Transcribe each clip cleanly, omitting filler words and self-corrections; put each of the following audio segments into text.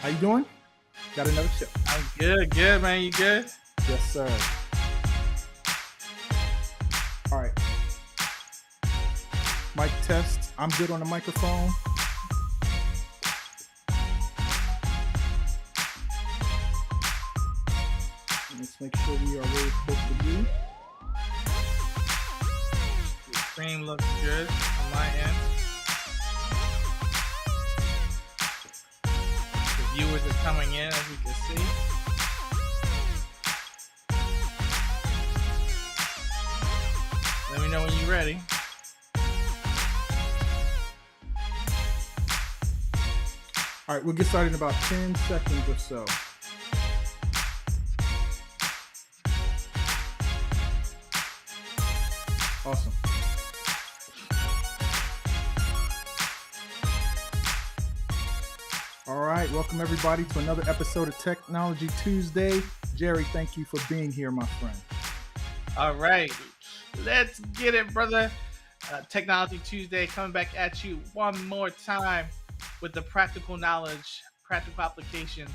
How you doing? Got another show. I'm good, man. You good? Yes, sir. All right. Mic test. I'm good on the microphone. Let's make sure we are where we're supposed to be. Your screen looks good on my end. The viewers are coming in, as you can see. Let me know when you're ready. All right, we'll get started in about 10 seconds or so. Awesome. All right, welcome everybody to another episode of Technology Tuesday. Jerry, thank you for being here, my friend. All right, let's get it, brother. Technology Tuesday coming back at you one more time with the practical knowledge, practical application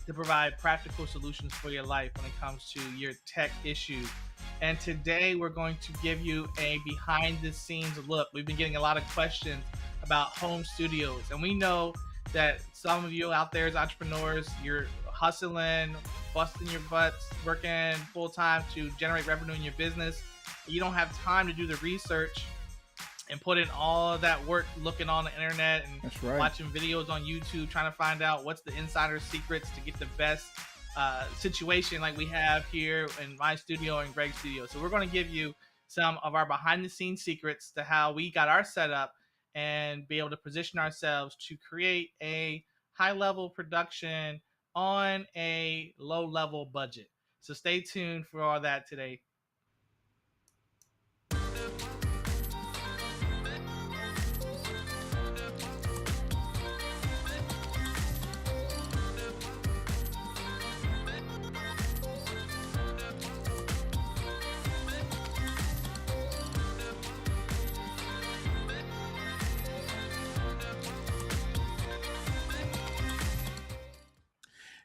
to provide practical solutions for your life when it comes to your tech issues. And today we're going to give you a behind the scenes look. We've been getting a lot of questions about home studios, and we know that some of you out there as entrepreneurs, you're hustling, busting your butts, working full time to generate revenue in your business. You don't have time to do the research and put in all of that work looking on the internet and watching videos on YouTube, trying to find out what's the insider secrets to get the best situation like we have here in my studio and Greg's studio. So we're going to give you some of our behind the scenes secrets to how we got our setup and be able to position ourselves to create a high level production on a low level budget. So stay tuned for all that today.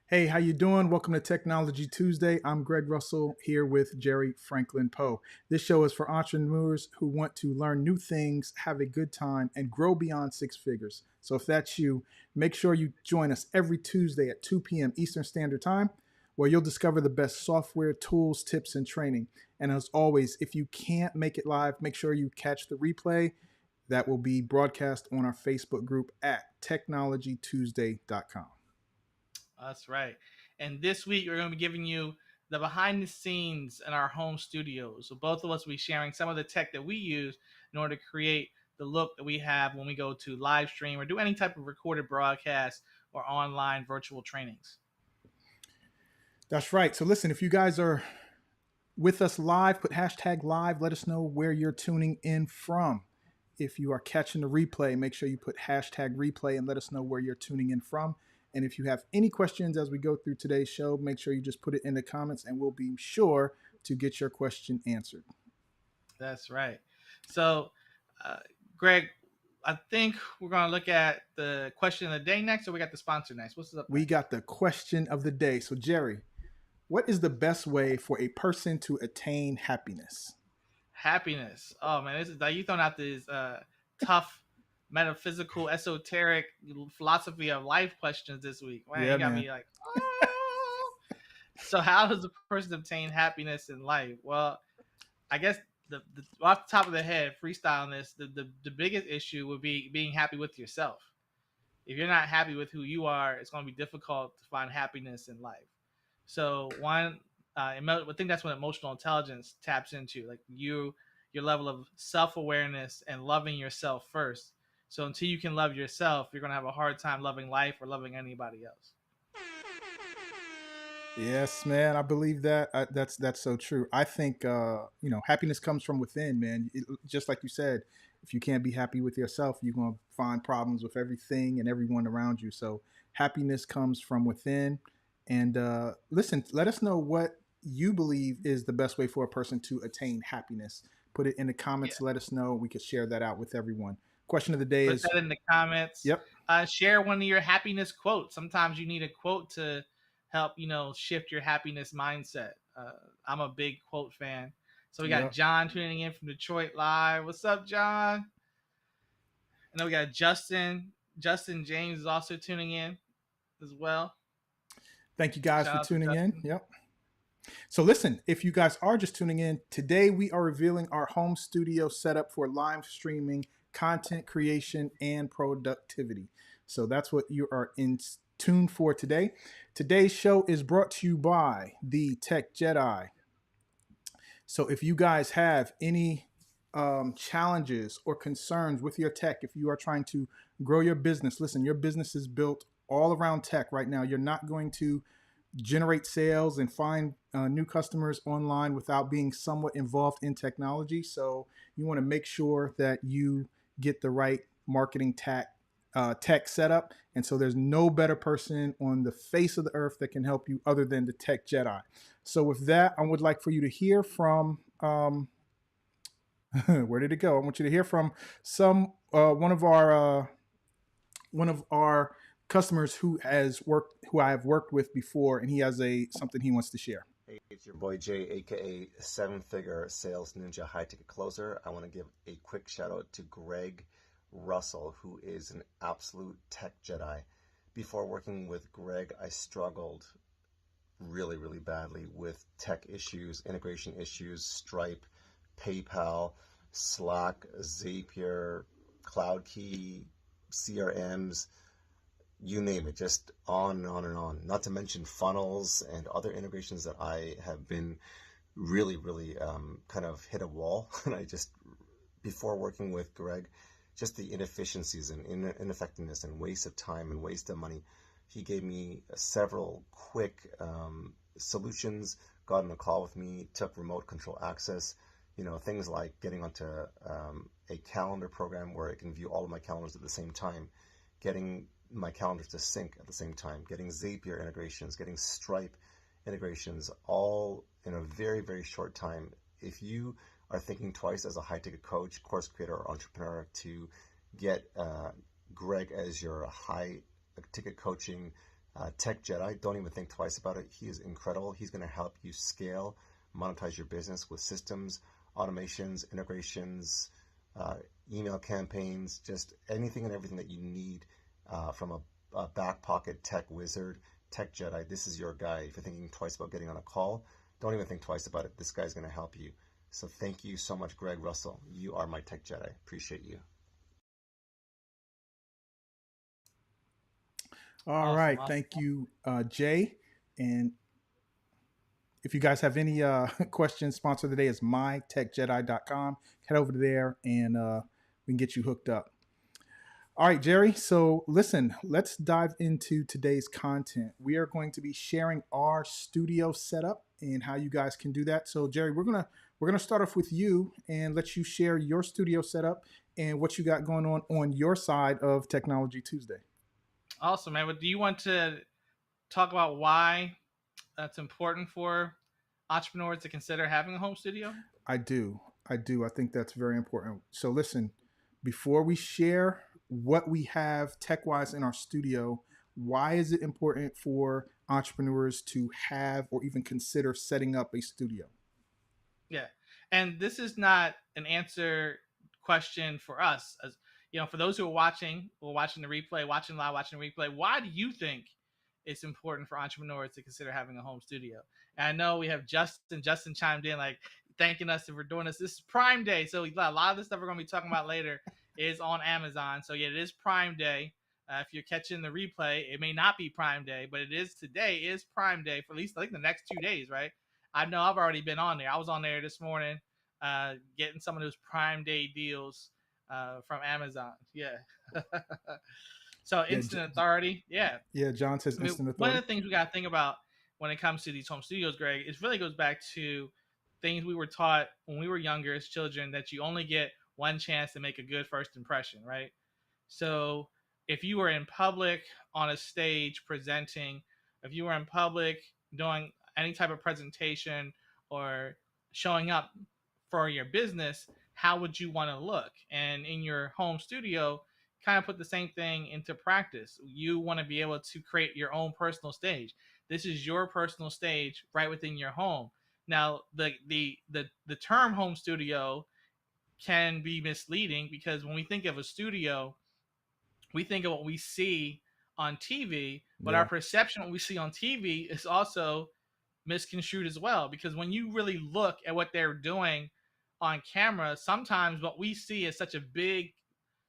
Hey, how you doing? Welcome to Technology Tuesday. I'm Greg Russell here with Jerry Franklin Poe. This show is for entrepreneurs who want to learn new things, have a good time, and grow beyond six figures. So if that's you, make sure you join us every Tuesday at 2 p.m. Eastern Standard Time, where you'll discover the best software, tools, tips, and training. And as always, if you can't make it live, make sure you catch the replay that will be broadcast on our Facebook group at technologytuesday.com. That's right. And this week, we're going to be giving you the behind the scenes in our home studios. So both of us will be sharing some of the tech that we use in order to create the look that we have when we go to live stream or do any type of recorded broadcast or online virtual trainings. That's right. So listen, if you guys are with us live, put hashtag live. Let us know where you're tuning in from. If you are catching the replay, make sure you put hashtag replay and let us know where you're tuning in from. And if you have any questions as we go through today's show, make sure you just put it in the comments and we'll be sure to get your question answered. That's right. So, Greg, I think we're going to look at the question of the day next, or we got the sponsor next. What's up? We got the question of the day. So, Jerry, what is the best way for a person to attain happiness? Happiness. Oh, man, this is like you throwing out these tough metaphysical, esoteric philosophy of life questions this week. Man, you got me like, oh. So how does a person obtain happiness in life? Well, I guess the off the top of the head, freestyling this, the biggest issue would be being happy with yourself. If you're not happy with who you are, it's going to be difficult to find happiness in life. So I think that's what emotional intelligence taps into, like your level of self-awareness and loving yourself first. So until you can love yourself, you're going to have a hard time loving life or loving anybody else. Yes, man, I believe that. That's so true. I think happiness comes from within, man. Just like you said, if you can't be happy with yourself, you're going to find problems with everything and everyone around you. So happiness comes from within. And listen, let us know what you believe is the best way for a person to attain happiness. Put it in the comments. Yeah. Let us know. We could share that out with everyone. Question of the day Put that in the comments. Yep. Share one of your happiness quotes. Sometimes you need a quote to help shift your happiness mindset. I'm a big quote fan. So we got Yep. John tuning in from Detroit live. What's up, John? And then we got Justin. Justin James is also tuning in as well. Thank you guys Shout for out to tuning in. Justin. Yep. So, listen, if you guys are just tuning in, today we are revealing our home studio setup for live streaming, content creation, and productivity. So, that's what you are in tune for today. Today's show is brought to you by the Tech Jedi. So, if you guys have any challenges or concerns with your tech, if you are trying to grow your business, listen, your business is built all around tech right now. You're not going to generate sales and find new customers online without being somewhat involved in technology. So you want to make sure that you get the right marketing tech setup. And so there's no better person on the face of the earth that can help you other than the Tech Jedi. So with that, I would like for you to hear from where did it go? I want you to hear from some one of our customers who I have worked with before, and he has a something he wants to share. Hey, it's your boy Jay, aka Seven Figure Sales Ninja High Ticket Closer. I want to give a quick shout out to Greg Russell, who is an absolute tech Jedi. Before working with Greg, I struggled really, really badly with tech issues, integration issues, Stripe, PayPal, Slack, Zapier, CloudKey, CRMs, you name it, just on and on and on. Not to mention funnels and other integrations that I have been really, really kind of hit a wall. And I just, before working with Greg, just the inefficiencies and ineffectiveness and waste of time and waste of money. He gave me several quick solutions, got on a call with me, took remote control access, things like getting onto a calendar program where I can view all of my calendars at the same time, getting my calendars to sync at the same time, getting Zapier integrations, getting Stripe integrations, all in a very, very short time. If you are thinking twice as a high ticket coach, course creator, or entrepreneur to get Greg as your high ticket coaching tech Jedi, don't even think twice about it. He is incredible. He's going to help you scale, monetize your business with systems, automations, integrations, email campaigns, just anything and everything that you need from a back pocket tech wizard, tech Jedi. This is your guy. If you're thinking twice about getting on a call, don't even think twice about it. This guy's going to help you. So thank you so much, Greg Russell. You are my tech Jedi. Appreciate you. All Awesome, right, awesome. thank you, Jay. And if you guys have any questions, sponsor today is mytechjedi.com. Head over there and we can get you hooked up. All right, Jerry. So listen, let's dive into today's content. We are going to be sharing our studio setup and how you guys can do that. So Jerry, we're gonna start off with you and let you share your studio setup and what you got going on your side of Technology Tuesday. Awesome, man. But do you want to talk about why that's important for entrepreneurs to consider having a home studio? I do. I do. I think that's very important. So listen, before we share what we have tech wise in our studio, why is it important for entrepreneurs to have or even consider setting up a studio? Yeah. And this is not an answer question for us. As for those who are watching, or watching the replay, watching live, watching the replay, why do you think it's important for entrepreneurs to consider having a home studio? And I know we have Justin. Justin chimed in like thanking us for doing this. This is Prime Day. So a lot of the stuff we're going to be talking about later is on Amazon. So yeah, it is Prime Day. If you're catching the replay, it may not be Prime Day, but it is today is Prime Day for at least like the next 2 days, right? I know I've already been on there. I was on there this morning, getting some of those Prime Day deals from Amazon. Yeah. So Yeah, instant authority. Yeah. yeah. John says I mean, instant one of authority. the things we got to think about when it comes to these home studios, Greg, it really goes back to things we were taught when we were younger as children that you only get one chance to make a good first impression, right? So if you were in public on a stage presenting, if you were in public doing any type of presentation or showing up for your business, how would you want to look? And in your home studio, kind of put the same thing into practice. You want to be able to create your own personal stage. This is your personal stage right within your home. Now, the term home studio can be misleading because when we think of a studio, we think of what we see on TV, but our Yeah. perception of what we see on TV is also misconstrued as well. Because when you really look at what they're doing on camera, sometimes what we see is such a big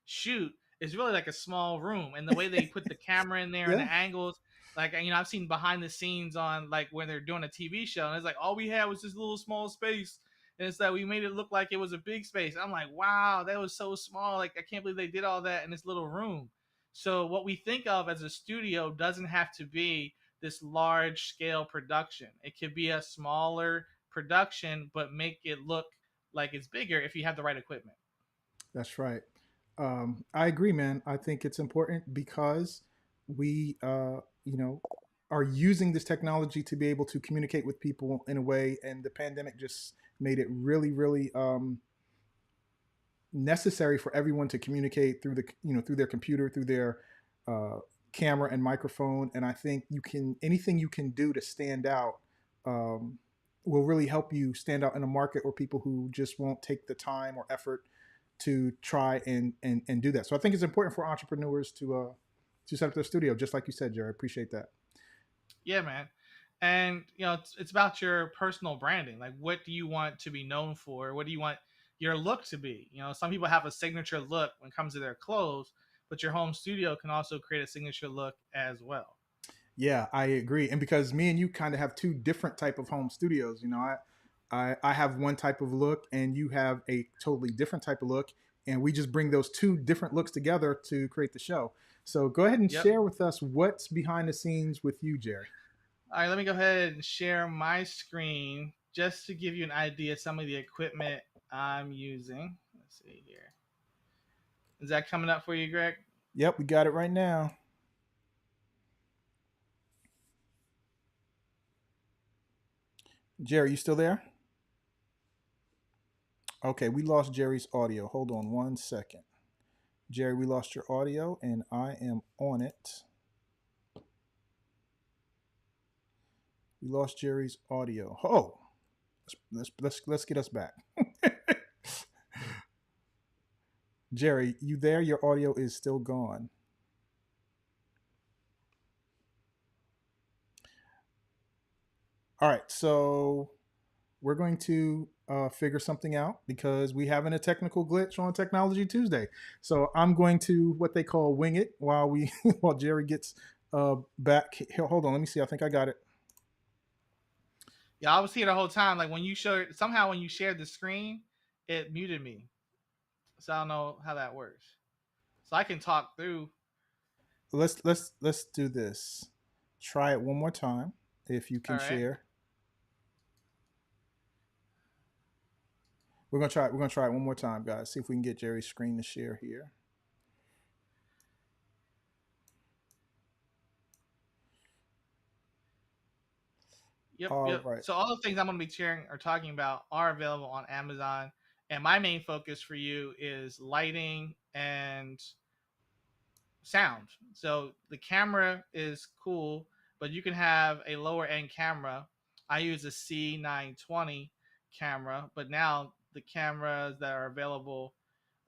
shoot is really like a small room, and the way they put the camera in there and Yeah. the angles, like, I've seen behind the scenes on like when they're doing a TV show, and it's like all we had was this little small space, and it's like we made it look like it was a big space. I'm like, wow, that was so small. Like, I can't believe they did all that in this little room. So what we think of as a studio doesn't have to be this large scale production. It could be a smaller production, but make it look like it's bigger if you have the right equipment. That's right. I agree, man. I think it's important because we, are using this technology to be able to communicate with people in a way, and the pandemic just made it really, really necessary for everyone to communicate through through their computer, through their uh, camera and microphone. And I think anything you can do to stand out um, will really help you stand out in a market, or people who just won't take the time or effort to try and do that. So I think it's important for entrepreneurs to set up their studio, just like you said, Jerry. I appreciate that. Yeah, man. And it's about your personal branding. Like, what do you want to be known for? What do you want your look to be? Some people have a signature look when it comes to their clothes, but your home studio can also create a signature look as well. Yeah, I agree. And because me and you kind of have two different type of home studios, I have one type of look, and you have a totally different type of look, and we just bring those two different looks together to create the show. So go ahead and Yep. share with us what's behind the scenes with you, Jerry. All right, let me go ahead and share my screen just to give you an idea of some of the equipment I'm using. Let's see here. Is that coming up for you, Greg? Yep, we got it right now. Jerry, you still there? Okay, we lost Jerry's audio. Hold on one second. Jerry, we lost your audio, and I am on it. We lost Jerry's audio. Oh, let's get us back. Jerry, you there? Your audio is still gone. All right, so we're going to figure something out because we having a technical glitch on Technology Tuesday. So I'm going to what they call wing it while we while Jerry gets back. Here, hold on, let me see. I think I got it. Yeah, I was here the whole time. Like, when you showed, somehow when you shared the screen, it muted me. So I don't know how that works. So I can talk through. Let's do this. Try it one more time if you All can right. share. We're gonna try it one more time, guys. See if we can get Jerry's screen to share here. Yep, All yep. right. So all the things I'm going to be sharing or talking about are available on Amazon. And my main focus for you is lighting and sound. So the camera is cool, but you can have a lower end camera. I use a C920 camera, but now the cameras that are available,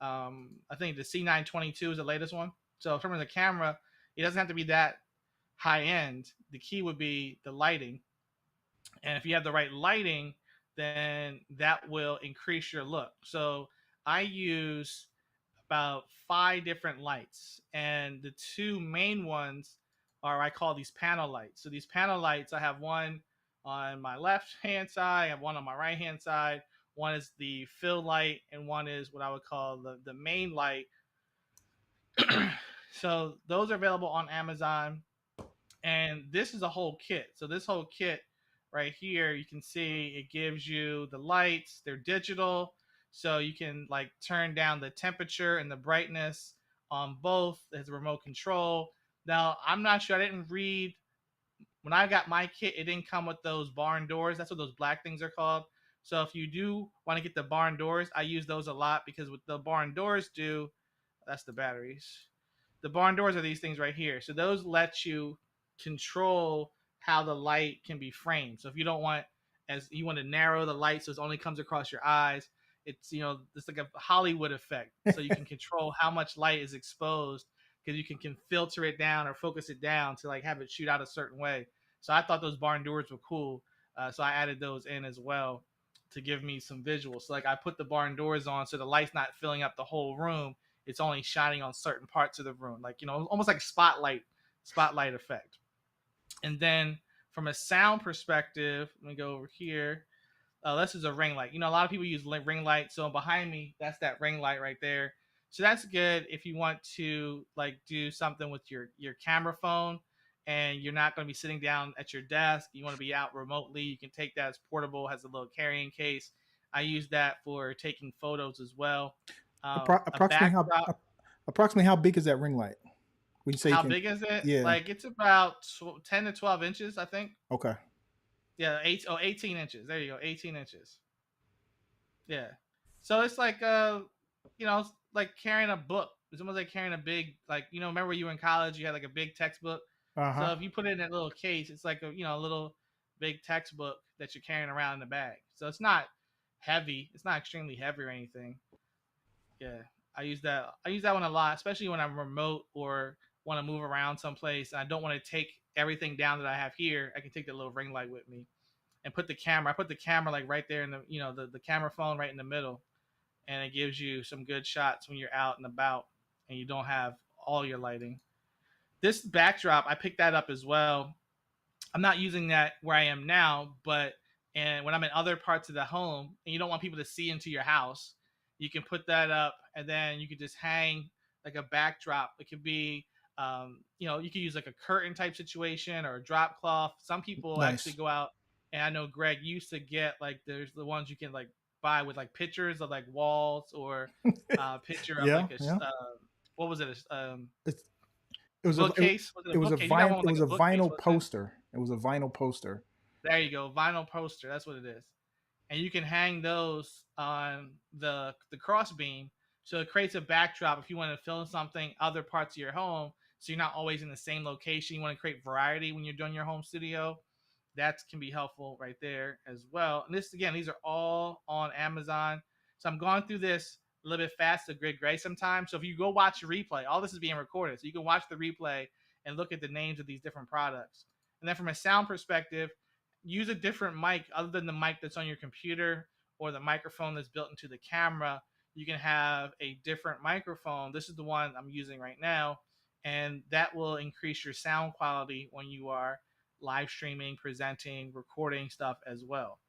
I think the C922 is the latest one. So in terms of the camera, it doesn't have to be that high end. The key would be the lighting, and if you have the right lighting, then that will increase your look. So I use about 5 different lights, and the two main ones are, I call these panel lights. So these panel lights, I have one on my left hand side, I have one on my right hand side. One is the fill light, and one is what I would call the main light. So those are available on Amazon, and this is a whole kit. So this whole kit right here, you can see it gives you the lights. They're digital, so you can like turn down the temperature and the brightness on both. There's a remote control. Now, I'm not sure, I didn't read when I got my kit, it didn't come with those barn doors. That's what those black things are called. So if you do want to get the barn doors, I use those a lot because what the barn doors do, that's the batteries. The barn doors are these things right here. So those let you control how the light can be framed. So if you don't want, as you want to narrow the light so it only comes across your eyes, it's like a Hollywood effect. So you can control how much light is exposed because you can filter it down or focus it down to like have it shoot out a certain way. So I thought those barn doors were cool. So I added those in as well to give me some visuals. So like I put the barn doors on so the light's not filling up the whole room. It's only shining on certain parts of the room, like almost like spotlight effect. And then from a sound perspective, let me go over here. This is a ring light. A lot of people use ring light. So behind me, that's that ring light right there. So that's good if you want to like do something with your camera phone and you're not going to be sitting down at your desk. You want to be out remotely. You can take that as portable, has a little carrying case. I use that for taking photos as well. A backdrop. Approximately how big is that ring light? When you say How big is it? Yeah. Like it's about 10 to 12 inches, I think. Okay. Yeah, 18 inches. There you go, 18 inches. Yeah. So it's like like carrying a book. It's almost like carrying a big remember when you were in college, you had like a big textbook. So if you put it in that little case, it's like a little big textbook that you're carrying around in the bag. So it's not heavy. It's not extremely heavy or anything. Yeah. I use that one a lot, especially when I'm remote or want to move around someplace and I don't want to take everything down that I have here. I can take the little ring light with me and put the camera. I put the camera like right there in the camera phone right in the middle, and it gives you some good shots when you're out and about and you don't have all your lighting. This backdrop, I picked that up as well. I'm not using that where I am now, but and when I'm in other parts of the home and you don't want people to see into your house, you can put that up and then you can just hang like a backdrop. It could be you could use like a curtain type situation or a drop cloth. Some people actually go out, and I know Greg used to get like there's the ones you can like buy with like pictures of like walls or picture of like what was it? It was bookcase. It was a vinyl poster. It was a vinyl poster. There you go, vinyl poster. That's what it is. And you can hang those on the cross beam, so it creates a backdrop if you want to film something other parts of your home, so you're not always in the same location. You want to create variety when you're doing your home studio. That can be helpful right there as well. And these are all on Amazon. So I'm going through this a little bit fast to Gray sometimes. So if you go watch a replay, all this is being recorded, so you can watch the replay and look at the names of these different products. And then from a sound perspective, use a different mic other than the mic that's on your computer or the microphone that's built into the camera. You can have a different microphone. This is the one I'm using right now, and that will increase your sound quality when you are live streaming, presenting, recording stuff as well.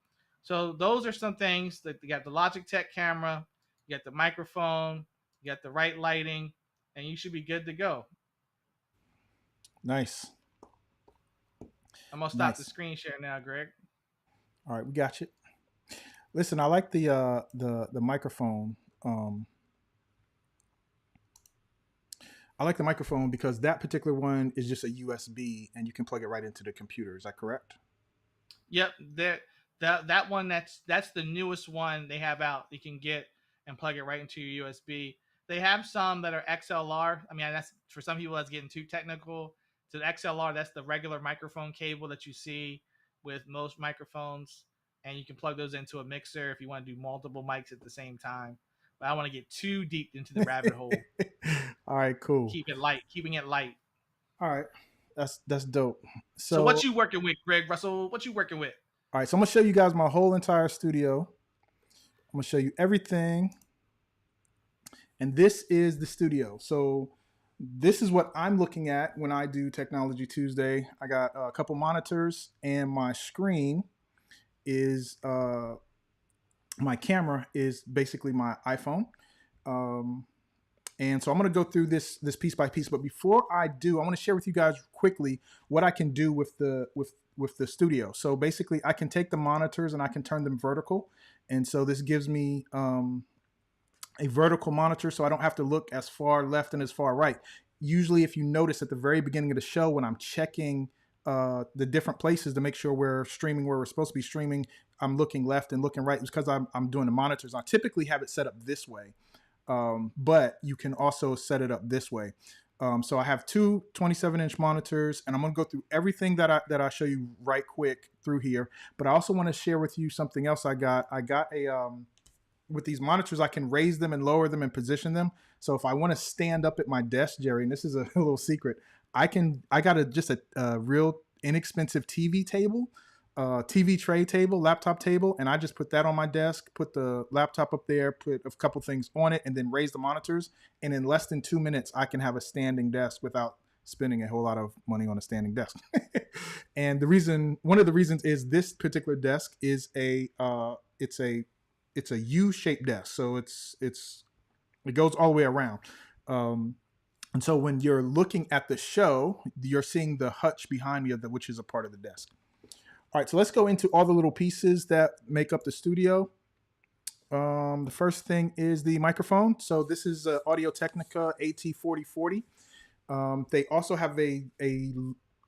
So those are some things that you got: the Logitech camera, you got the microphone, you got the right lighting, and you should be good to go. Nice. I'm gonna stop the screen share now, Greg. All right, we got you. Listen, I like the microphone. I like the microphone because that particular one is just a USB and you can plug it right into the computer. Is that correct? Yep. That one that's the newest one they have out. You can get and plug it right into your USB. They have some that are XLR. I mean, that's for some people that's getting too technical. So the XLR, that's the regular microphone cable that you see with most microphones, and you can plug those into a mixer if you want to do multiple mics at the same time. But I don't want to get too deep into the rabbit hole. All right, cool. Keeping it light. All right, that's dope. So what you working with, Greg Russell? What you working with? All right, so I'm gonna show you guys my whole entire studio. I'm gonna show you everything, and this is the studio. So this is what I'm looking at when I do Technology Tuesday. I got a couple monitors, and my screen is my camera is basically my iPhone. And so I'm going to go through this piece by piece. But before I do, I want to share with you guys quickly what I can do with the studio. So basically, I can take the monitors and I can turn them vertical. And so this gives me a vertical monitor, so I don't have to look as far left and as far right. Usually, if you notice at the very beginning of the show, when I'm checking the different places to make sure we're streaming where we're supposed to be streaming, I'm looking left and looking right. It's because I'm doing the monitors. I typically have it set up this way, but you can also set it up this way. So I have two 27-inch monitors, and I'm going to go through everything that I show you right quick through here. But I also want to share with you something else I got. I got a with these monitors, I can raise them and lower them and position them. So if I want to stand up at my desk, Jerry, and this is a little secret, I got a real inexpensive TV table, TV tray table, laptop table, and I just put that on my desk, put the laptop up there, put a couple things on it, and then raise the monitors. And in less than 2 minutes, I can have a standing desk without spending a whole lot of money on a standing desk. And one of the reasons is this particular desk is it's a U-shaped desk, so it goes all the way around. And so when you're looking at the show, you're seeing the hutch behind me, which is a part of the desk. All right, so let's go into all the little pieces that make up the studio. The first thing is the microphone. So this is Audio Technica AT4040. They also have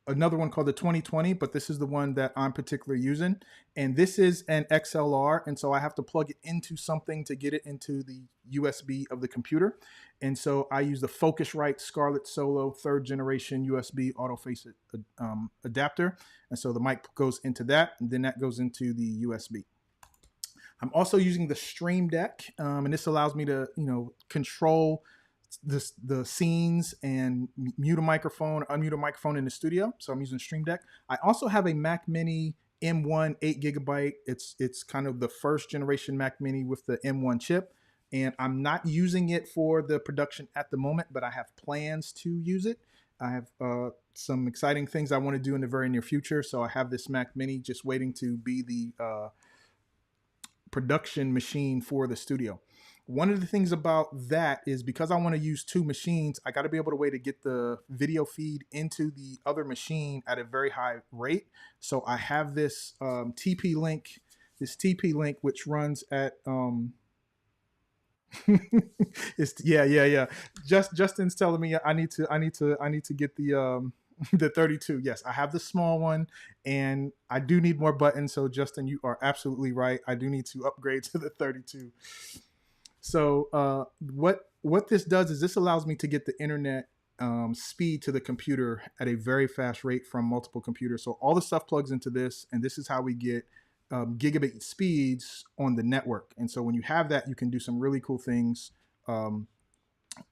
another one called the 2020, but this is the one that I'm particularly using. And this is an XLR, and so I have to plug it into something to get it into the USB of the computer. And so I use the Focusrite Scarlett Solo 3rd generation USB autoface adapter. And so the mic goes into that, and then that goes into the USB. I'm also using the Stream Deck, and this allows me to, control the scenes and mute a microphone, unmute a microphone in the studio. So I'm using Stream Deck. I also have a Mac Mini M1 8GB. It's kind of the 1st generation Mac Mini with the M1 chip, and I'm not using it for the production at the moment, but I have plans to use it. I have some exciting things I want to do in the very near future. So I have this Mac Mini just waiting to be the production machine for the studio. One of the things about that is because I want to use two machines, I got to be able to way to get the video feed into the other machine at a very high rate. So I have this TP-Link, which runs at yeah. Justin's telling me I need to get the the 32. Yes, I have the small one, and I do need more buttons. So Justin, you are absolutely right. I do need to upgrade to the 32. So what this does is this allows me to get the internet speed to the computer at a very fast rate from multiple computers. So all the stuff plugs into this, and this is how we get gigabit speeds on the network. And so when you have that, you can do some really cool things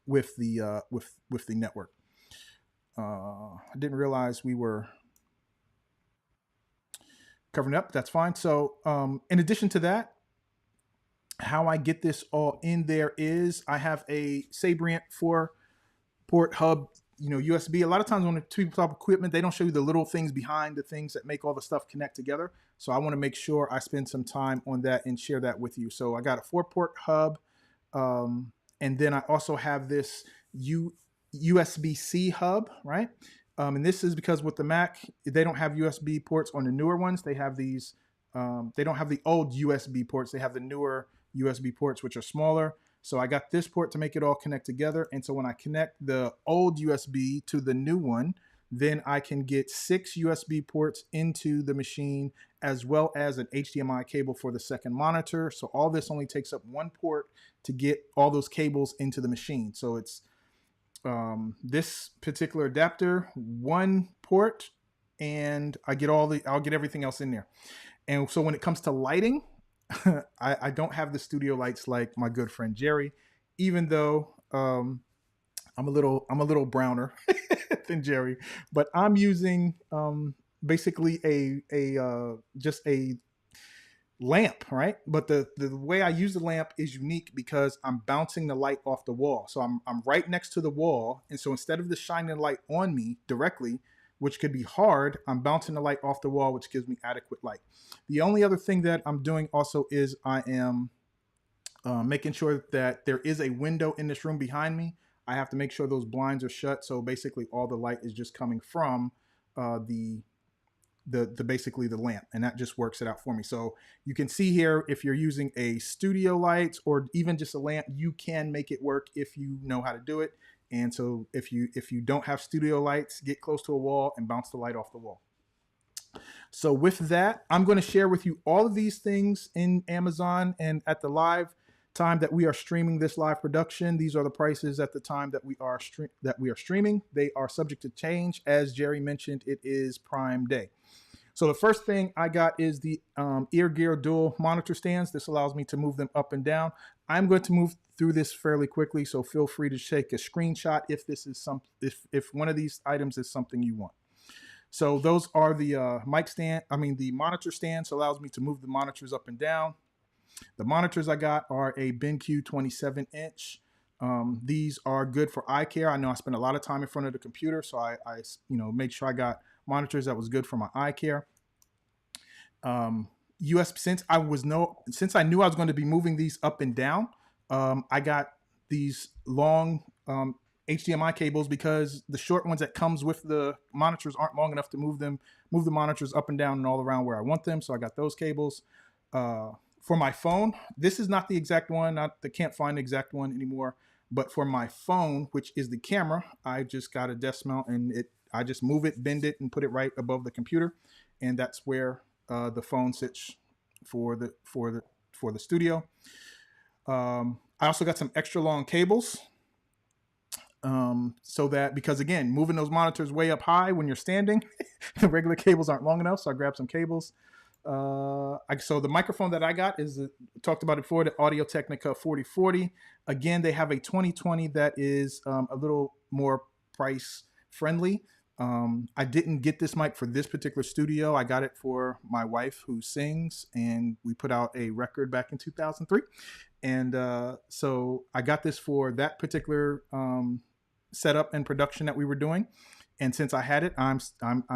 with the network. I didn't realize we were covering up. That's fine. So in addition to that, how I get this all in there is I have a Sabrient 4-port hub, USB. A lot of times when people talk equipment, they don't show you the little things behind the things that make all the stuff connect together. So I want to make sure I spend some time on that and share that with you. So I got a 4-port hub, and then I also have this USB-C hub, right? And this is because with the Mac, they don't have USB ports on the newer ones. They have these. They don't have the old USB ports. They have the newer USB ports, which are smaller. So I got this port to make it all connect together. And so when I connect the old USB to the new one, then I can get 6 USB ports into the machine, as well as an HDMI cable for the second monitor. So all this only takes up 1 port to get all those cables into the machine. So it's this particular adapter, 1 port, and I'll get everything else in there. And so when it comes to lighting, I don't have the studio lights like my good friend Jerry, even though I'm a little browner than Jerry, but I'm using basically just a lamp, right? But the way I use the lamp is unique because I'm bouncing the light off the wall. So I'm right next to the wall, and so instead of the shining light on me directly, which could be hard, I'm bouncing the light off the wall, which gives me adequate light. The only other thing that I'm doing also is I am making sure that there is a window in this room behind me. I have to make sure those blinds are shut. So basically all the light is just coming from basically the lamp, and that just works it out for me. So you can see here, if you're using a studio light or even just a lamp, you can make it work if you know how to do it. And so if you don't have studio lights, get close to a wall and bounce the light off the wall. So with that, I'm going to share with you all of these things in Amazon and at the live time that we are streaming this live production, these are the prices at the time that we are streaming. They are subject to change. As Jerry mentioned, it is Prime Day. So the first thing I got is the Ear Gear dual monitor stands. This allows me to move them up and down. I'm going to move through this fairly quickly, so feel free to take a screenshot if this is if one of these items is something you want. So those are the the monitor stands. Allows me to move the monitors up and down. The monitors I got are a BenQ 27-inch. These are good for eye care. I know I spend a lot of time in front of the computer, so I made sure I got monitors that was good for my eye care. Since I knew I was going to be moving these up and down, I got these long HDMI cables because the short ones that comes with the monitors aren't long enough to move the monitors up and down and all around where I want them. So I got those cables. For my phone, this is not the exact one. I can't find the exact one anymore. But for my phone, which is the camera, I just got a desk mount, and I just move it, bend it, and put it right above the computer, and that's where the phone sits for the studio. I also got some extra long cables, so that, because again, moving those monitors way up high when you're standing, the regular cables aren't long enough. So I grabbed some cables. So the microphone that I got is talked about it before, the Audio Technica 4040. Again, they have a 2020 that is a little more price friendly. I didn't get this mic for this particular studio. I got it for my wife who sings, and we put out a record back in 2003. And so I got this for that particular setup and production that we were doing. And since I had it, I'm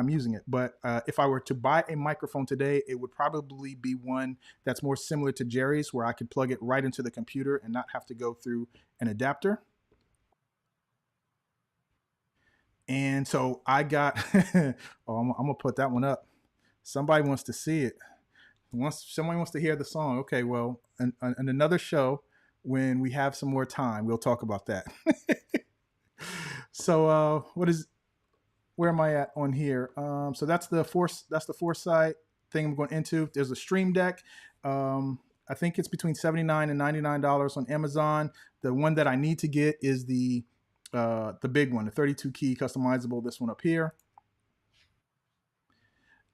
using it. But if I were to buy a microphone today, it would probably be one that's more similar to Jerry's, where I could plug it right into the computer and not have to go through an adapter. And so I got, I'm gonna put that one up. Somebody wants to see it. Somebody wants to hear the song. Okay, well, in another show, when we have some more time, we'll talk about that. So where am I at on here? So that's the Foresight thing I'm going into. There's a Stream Deck. I think it's between $79 and $99 on Amazon. The one that I need to get is the big one, the 32 key customizable. This one up here.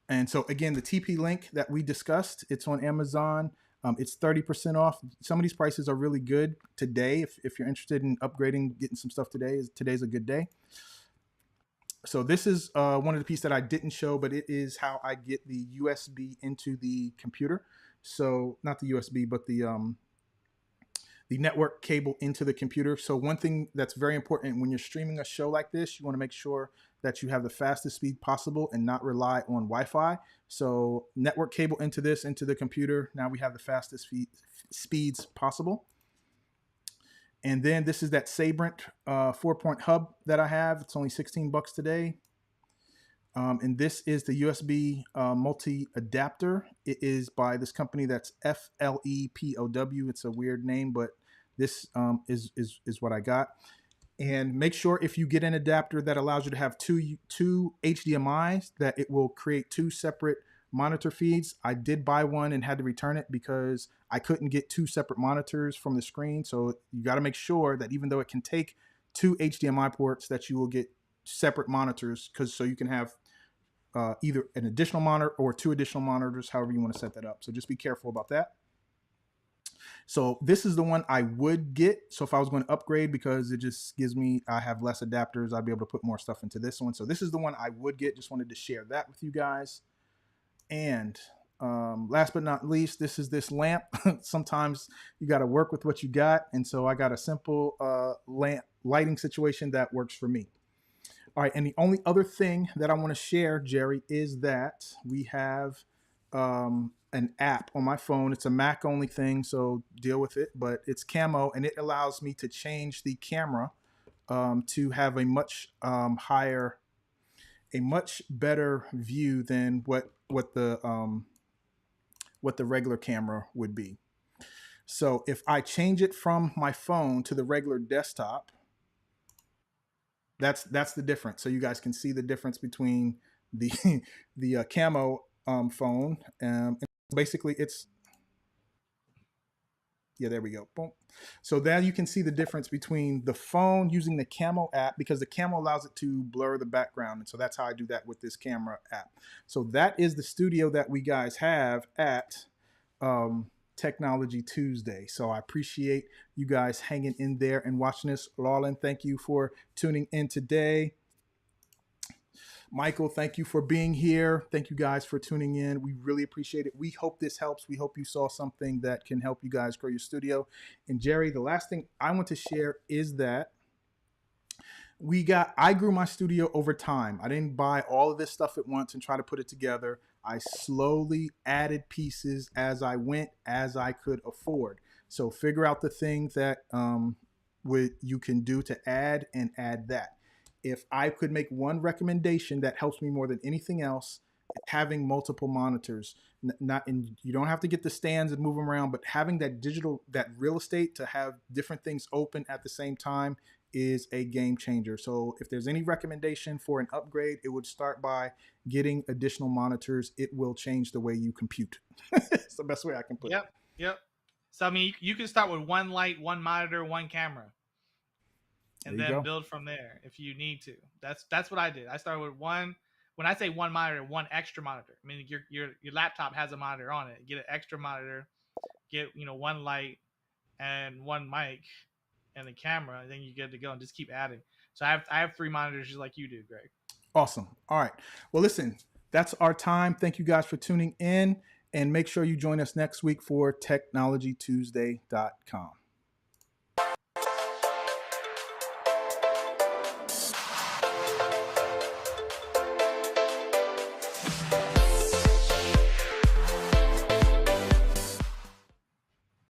And so again, the TP link that we discussed, it's on Amazon. It's 30% off. Some of these prices are really good today. If you're interested in upgrading, getting some stuff today's a good day. So this is one of the pieces that I didn't show, but it is how I get the USB into the computer. So not the USB, but the network cable into the computer. So one thing that's very important when you're streaming a show like this, you want to make sure that you have the fastest speed possible and not rely on Wi-Fi. So network cable into the computer. Now we have the fastest speeds possible. And then this is that Sabrent 4-point hub that I have. It's only $16 today. And this is the USB multi adapter. It is by this company that's FLEPOW. It's a weird name, but this is what I got. And make sure if you get an adapter that allows you to have two HDMIs, that it will create two separate monitor feeds. I did buy one and had to return it because I couldn't get two separate monitors from the screen. So you got to make sure that even though it can take two HDMI ports, that you will get separate monitors, so you can have either an additional monitor or two additional monitors, however you want to set that up. So just be careful about that. So this is the one I would get. So if I was going to upgrade, because it just gives me, I have less adapters, I'd be able to put more stuff into this one. So this is the one I would get. Just wanted to share that with you guys. And last but not least, this is this lamp. Sometimes you got to work with what you got. And so I got a simple lamp lighting situation that works for me. All right. And the only other thing that I want to share, Jerry, is that we have an app on my phone. It's a Mac only thing, so deal with it, but it's camo, and it allows me to change the camera to have a much better view than what the regular camera would be. So if I change it from my phone to the regular desktop, that's the difference. So you guys can see the difference between the camo phone. And basically, it's Yeah, there we go. Boom. So now you can see the difference between the phone using the Camo app, because the Camo allows it to blur the background. And so that's how I do that with this camera app. So that is the studio that we guys have at Technology Tuesday. So I appreciate you guys hanging in there and watching this. Lawlin, thank you for tuning in today. Michael, thank you for being here. Thank you guys for tuning in. We really appreciate it. We hope this helps. We hope you saw something that can help you guys grow your studio. And Jerry, the last thing I want to share is that I grew my studio over time. I didn't buy all of this stuff at once and try to put it together. I slowly added pieces as I went, as I could afford. So figure out the thing that you can do to add, and add that. If I could make one recommendation that helps me more than anything else, having multiple monitors. Not in, you don't have to get the stands and move them around, but having that real estate to have different things open at the same time is a game changer. So if there's any recommendation for an upgrade, it would start by getting additional monitors. It will change the way you compute. It's the best way I can put it. Yep. So I mean, you can start with one light, one monitor, one camera, and then build from there if you need to. That's what I did. I started with one. When I say one monitor, one extra monitor. I mean, your laptop has a monitor on it. Get an extra monitor, get one light and one mic and the camera, and then you're good to go, and just keep adding. So I have 3 monitors just like you do, Greg. Awesome. All right. Well, listen, that's our time. Thank you guys for tuning in, and make sure you join us next week for technologytuesday.com.